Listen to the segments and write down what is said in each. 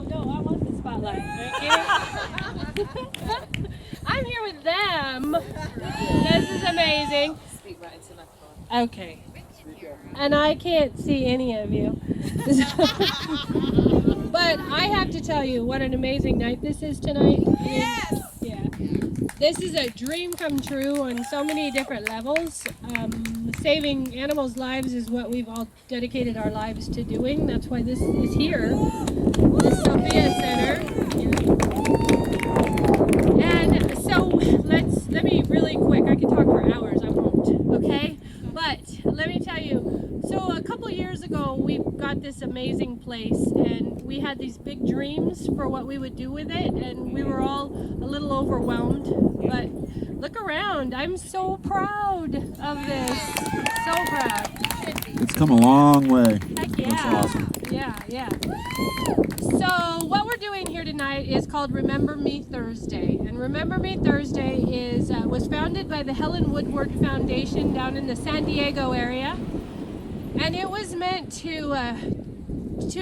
no, I want the spotlight. I'm here with them. This is amazing. Okay. And I can't see any of you. But I have to tell you what an amazing night this is tonight. Yes! Yeah. This is a dream come true on so many different levels. Saving animals' lives is what we've all dedicated our lives to doing. That's why this is here, the Sophia Center. And so let me really quick, I could talk for hours, I won't, okay? But let me tell you, so a couple years ago we got this amazing place and we had these big dreams for what we would do with it, and we were all a little overwhelmed, but look around, I'm so proud of this, so proud. It's come a long way. Heck yeah. That's awesome. Yeah. So what we're doing here tonight is called Remember Me Thursday. And Remember Me Thursday was founded by the Helen Woodward Foundation down in the San Diego area. And it was meant to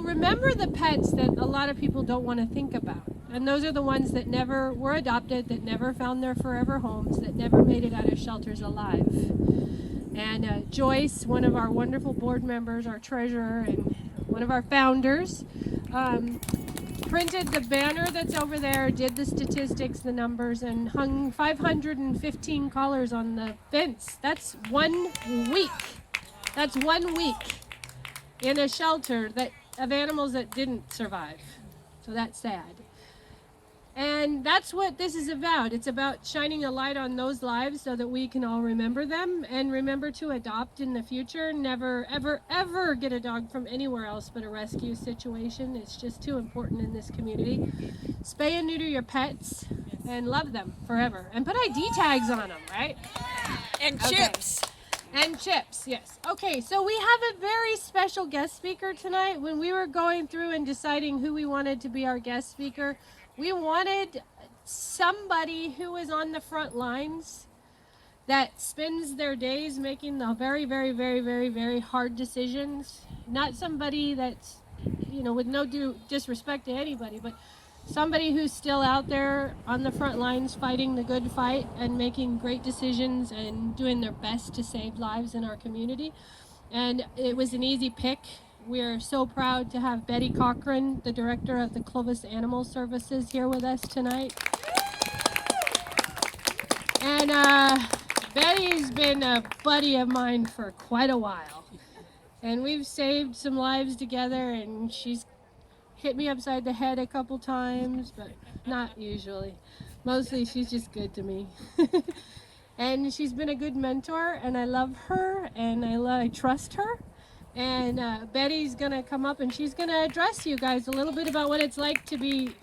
remember the pets that a lot of people don't want to think about. And those are the ones that never were adopted, that never found their forever homes, that never made it out of shelters alive. And Joyce, one of our wonderful board members, our treasurer, and one of our founders, printed the banner that's over there, did the statistics, the numbers, and hung 515 collars on the fence. That's 1 week. That's 1 week in a shelter of animals that didn't survive. So that's sad. And that's what this is about. It's about shining a light on those lives so that we can all remember them and remember to adopt in the future. Never, ever, ever get a dog from anywhere else but a rescue situation. It's just too important in this community. Spay and neuter your pets and love them forever. And put ID tags on them, right? And chips. And chips, yes. Okay, so we have a very special guest speaker tonight. When we were going through and deciding who we wanted to be our guest speaker, we wanted somebody who is on the front lines that spends their days making the very, very, very, very, very hard decisions. Not somebody that's, with no disrespect to anybody, but somebody who's still out there on the front lines fighting the good fight and making great decisions and doing their best to save lives in our community. And it was an easy pick. We're so proud to have Betty Cochran, the director of the Clovis Animal Services, here with us tonight. And Betty's been a buddy of mine for quite a while. And we've saved some lives together, and she's hit me upside the head a couple times, but not usually. Mostly she's just good to me. And she's been a good mentor, and I love her, and I trust her. And Betty's gonna come up and she's gonna address you guys a little bit about what it's like to be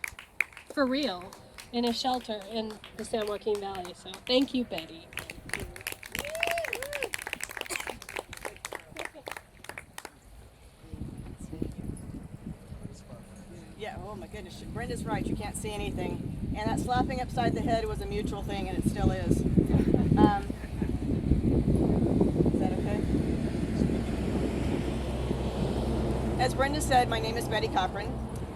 for real in a shelter in the San Joaquin Valley. So thank you, Betty. Yeah, oh my goodness. Brenda's right, you can't see anything. And that slapping upside the head was a mutual thing, and it still is. Is that okay? As Brenda said, my name is Betty Cochran,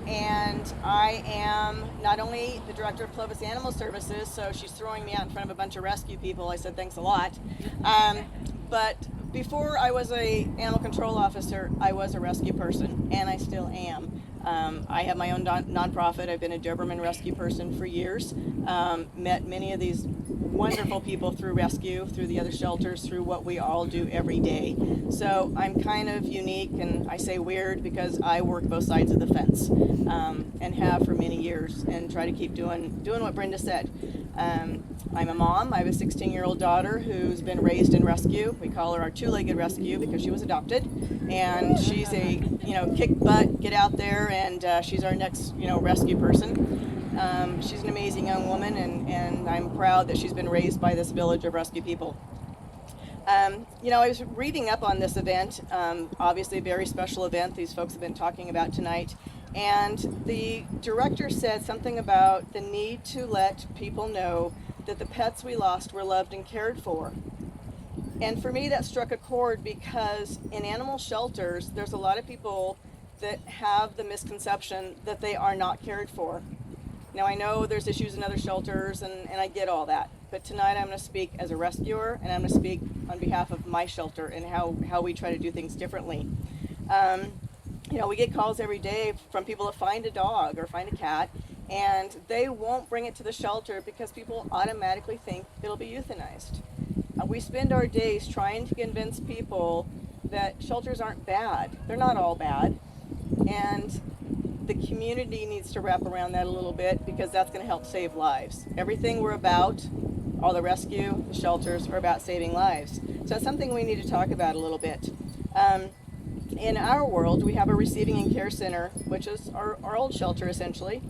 and I am not only the director of Clovis Animal Services, so she's throwing me out in front of a bunch of rescue people. I said thanks a lot. But before I was an animal control officer, I was a rescue person, and I still am. I have my own nonprofit. I've been a Doberman rescue person for years. Met many of these wonderful people through rescue, through the other shelters, through what we all do every day. So I'm kind of unique, and I say weird because I work both sides of the fence, and have for many years, and try to keep doing what Brenda said. I'm a mom. I have a 16-year-old daughter who's been raised in rescue. We call her our two-legged rescue because she was adopted, and she's a kick butt, get out there, and she's our next rescue person. She's an amazing young woman, and I'm proud that she's been raised by this village of rescue people. I was reading up on this event, obviously a very special event these folks have been talking about tonight, and the director said something about the need to let people know that the pets we lost were loved and cared for. And for me that struck a chord because in animal shelters there's a lot of people that have the misconception that they are not cared for. Now, I know there's issues in other shelters, and I get all that. But tonight I'm going to speak as a rescuer, and I'm going to speak on behalf of my shelter and how we try to do things differently. We get calls every day from people that find a dog or find a cat, and they won't bring it to the shelter because people automatically think it'll be euthanized. We spend our days trying to convince people that shelters aren't bad. They're not all bad. And the community needs to wrap around that a little bit, because that's going to help save lives. Everything we're about, all the rescue, the shelters, are about saving lives. So that's something we need to talk about a little bit. In our world, we have a receiving and care center, which is our old shelter essentially.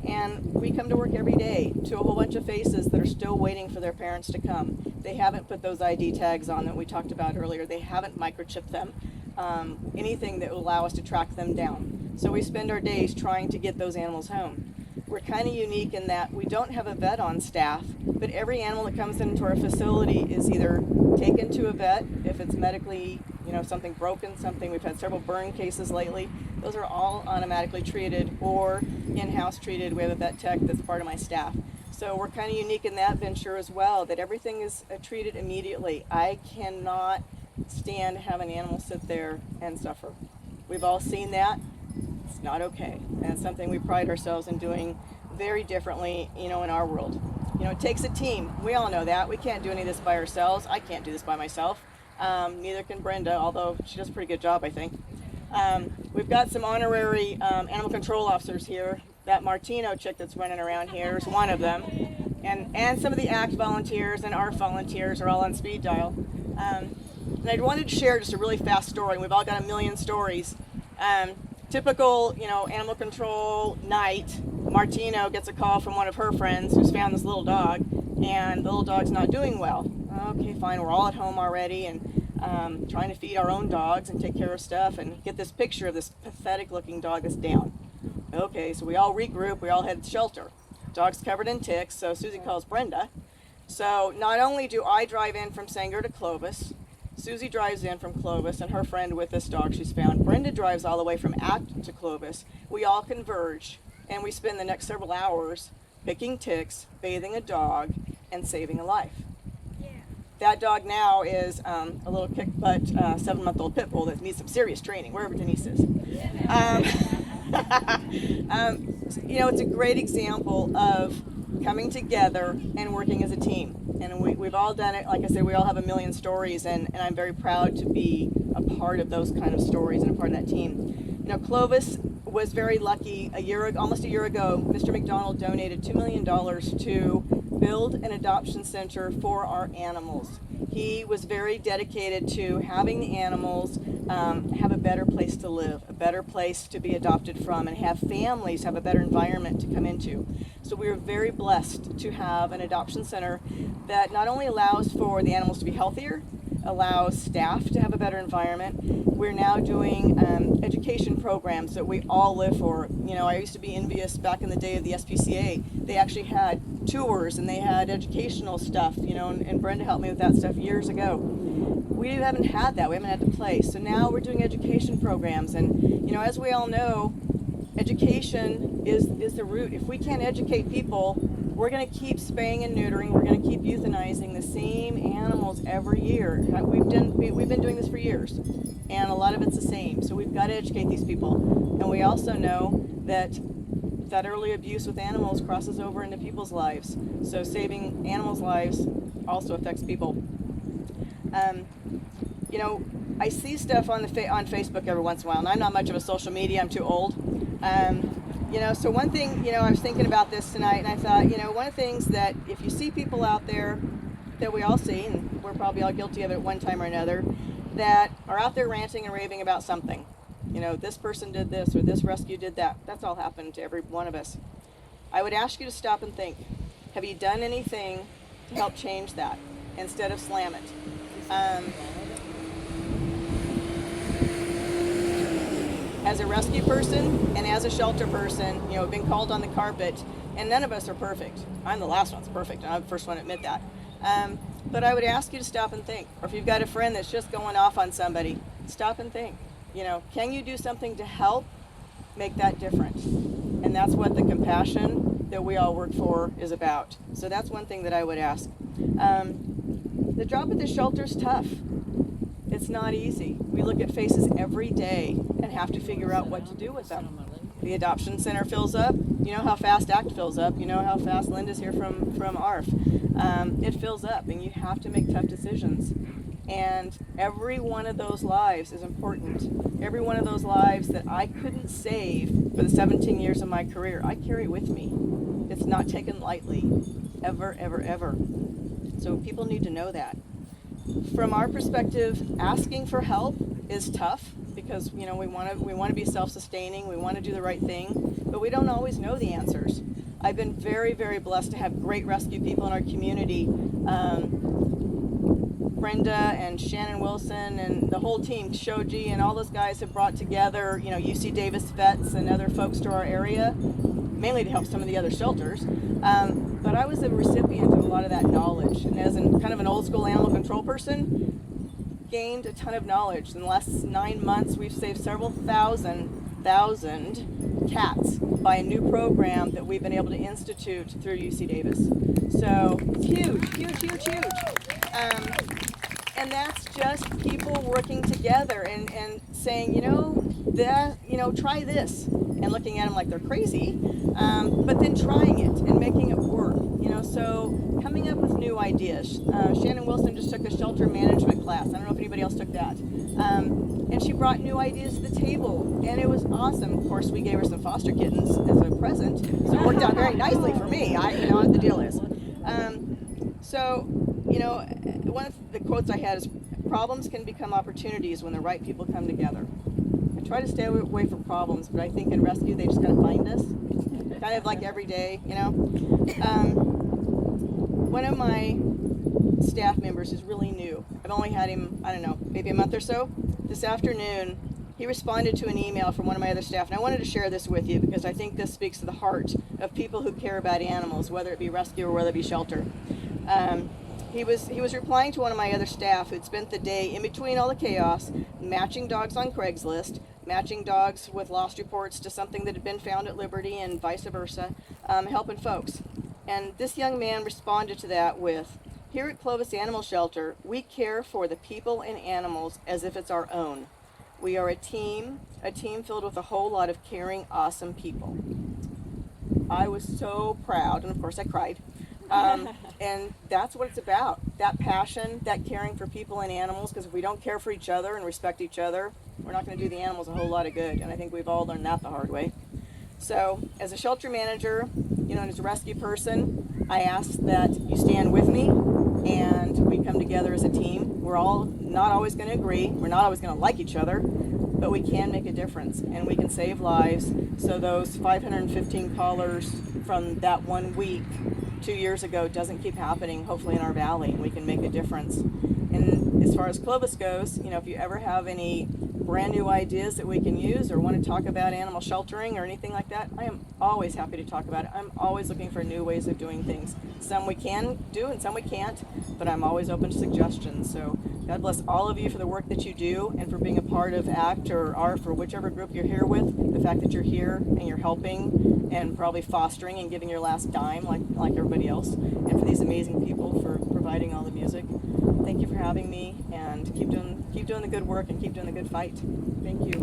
And we come to work every day to a whole bunch of faces that are still waiting for their parents to come. They haven't put those ID tags on that we talked about earlier. They haven't microchipped them. Anything that will allow us to track them down. So we spend our days trying to get those animals home. We're kind of unique in that we don't have a vet on staff, but every animal that comes into our facility is either taken to a vet if it's medically, something broken, we've had several burn cases lately. Those are all automatically treated or in-house treated. We have a vet tech that's part of my staff. So we're kind of unique in that venture as well, that everything is treated immediately. I cannot stand to have an animal sit there and suffer. We've all seen that. It's not okay. And it's something we pride ourselves in doing very differently, in our world. It takes a team. We all know that. We can't do any of this by ourselves. I can't do this by myself. Neither can Brenda, although she does a pretty good job, I think. We've got some honorary animal control officers here. That Martino chick that's running around here is one of them. And some of the ACT volunteers and ARF volunteers are all on speed dial. And I wanted to share just a really fast story. We've all got a million stories. Typical, animal control night, Martino gets a call from one of her friends who's found this little dog, and the little dog's not doing well. Okay, fine, we're all at home already, and trying to feed our own dogs and take care of stuff, and get this picture of this pathetic looking dog that's down. Okay, so we all regroup, we all head to the shelter. Dog's covered in ticks, so Susie calls Brenda. So not only do I drive in from Sanger to Clovis, Susie drives in from Clovis and her friend with this dog she's found. Brenda drives all the way from ACT to Clovis. We all converge, and we spend the next several hours picking ticks, bathing a dog, and saving a life. Yeah. That dog now is a little kick-butt 7-month-old pit bull that needs some serious training, wherever Denise is. It's a great example of coming together and working as a team. And we've all done it. Like I said, we all have a million stories, and I'm very proud to be a part of those kind of stories and a part of that team. Clovis was very lucky. Almost a year ago, Mr. McDonald donated $2 million to build an adoption center for our animals. He was very dedicated to having the animals have a better place to live, a better place to be adopted from, and have families have a better environment to come into. So we are very blessed to have an adoption center that not only allows for the animals to be healthier, allows staff to have a better environment. We're now doing education programs that we all live for. I used to be envious back in the day of the SPCA. They actually had tours and they had educational stuff, and Brenda helped me with that stuff years ago. We haven't had that. We haven't had to play. So now we're doing education programs, and as we all know, education is the root. If we can't educate people, we're going to keep spaying and neutering. We're going to keep euthanizing the same animals every year. We've been doing this for years, and a lot of it's the same. So we've got to educate these people. And we also know that early abuse with animals crosses over into people's lives. So saving animals' lives also affects people. I see stuff on Facebook every once in a while, and I'm not much of a social media. I'm too old. So one thing, I was thinking about this tonight, and I thought, one of the things that if you see people out there that we all see, and we're probably all guilty of it at one time or another, that are out there ranting and raving about something. This person did this or this rescue did that. That's all happened to every one of us. I would ask you to stop and think. Have you done anything to help change that instead of slam it? As a rescue person and as a shelter person, we've been called on the carpet, and none of us are perfect. I'm the last one that's perfect, and I'm the first one to admit that. But I would ask you to stop and think. Or if you've got a friend that's just going off on somebody, stop and think. Can you do something to help make that different. And that's what the compassion that we all work for is about. So that's one thing that I would ask. The job at the shelter is tough. It's not easy. We look at faces every day and have to figure out what to do with them. The adoption center fills up. You know how fast ACT fills up. You know how fast Linda's here from ARF. It fills up, and you have to make tough decisions. And every one of those lives is important. Every one of those lives that I couldn't save for the 17 years of my career, I carry with me. It's not taken lightly, ever, ever, ever. So people need to know that. From our perspective, asking for help is tough because we want to be self-sustaining, we want to do the right thing, but we don't always know the answers. I've been very, very blessed to have great rescue people in our community. Brenda and Shannon Wilson and the whole team, Shoji and all those guys have brought together, UC Davis vets and other folks to our area, mainly to help some of the other shelters. But I was a recipient of a lot of that knowledge, and as kind of an old school animal control person, gained a ton of knowledge. In the last 9 months, we've saved several thousand cats by a new program that we've been able to institute through UC Davis. So it's huge, huge, huge, huge. And that's just people working together and saying, try this, and looking at them like they're crazy, but then trying it and making it work. So coming up with new ideas. Shannon Wilson just took a shelter management class. I don't know if anybody else took that. And she brought new ideas to the table, and it was awesome. Of course, we gave her some foster kittens as a present, so it worked out very nicely for me. I know what the deal is. One of the quotes I had is, problems can become opportunities when the right people come together. I try to stay away from problems, but I think in rescue they just kind of find us, kind of like every day, One of my staff members is really new. I've only had him, I don't know, maybe a month or so. This afternoon, he responded to an email from one of my other staff, and I wanted to share this with you because I think this speaks to the heart of people who care about animals, whether it be rescue or whether it be shelter. He was replying to one of my other staff who'd spent the day in between all the chaos, matching dogs on Craigslist, matching dogs with lost reports to something that had been found at Liberty and vice versa, helping folks. And this young man responded to that with, "Here at Clovis Animal Shelter, we care for the people and animals as if it's our own. We are a team filled with a whole lot of caring, awesome people." I was so proud, and of course I cried. And that's what it's about, that passion, that caring for people and animals, because if we don't care for each other and respect each other, we're not going to do the animals a whole lot of good, and I think we've all learned that the hard way. So as a shelter manager, and as a rescue person, I ask that you stand with me and we come together as a team. We're all not always going to agree, we're not always going to like each other, but we can make a difference and we can save lives. So those 515 callers from that 1 week 2 years ago doesn't keep happening, hopefully in our valley, and we can make a difference. And as far as Clovis goes, if you ever have any brand new ideas that we can use or want to talk about animal sheltering or anything like that, I am always happy to talk about it. I'm always looking for new ways of doing things. Some we can do and some we can't, but I'm always open to suggestions. So God bless all of you for the work that you do and for being a part of ACT or ARF or whichever group you're here with. The fact that you're here and you're helping and probably fostering and giving your last dime like everybody else. And for these amazing people for providing all the music. Thank you for having me, and keep doing the good work and keep doing the good fight. Thank you.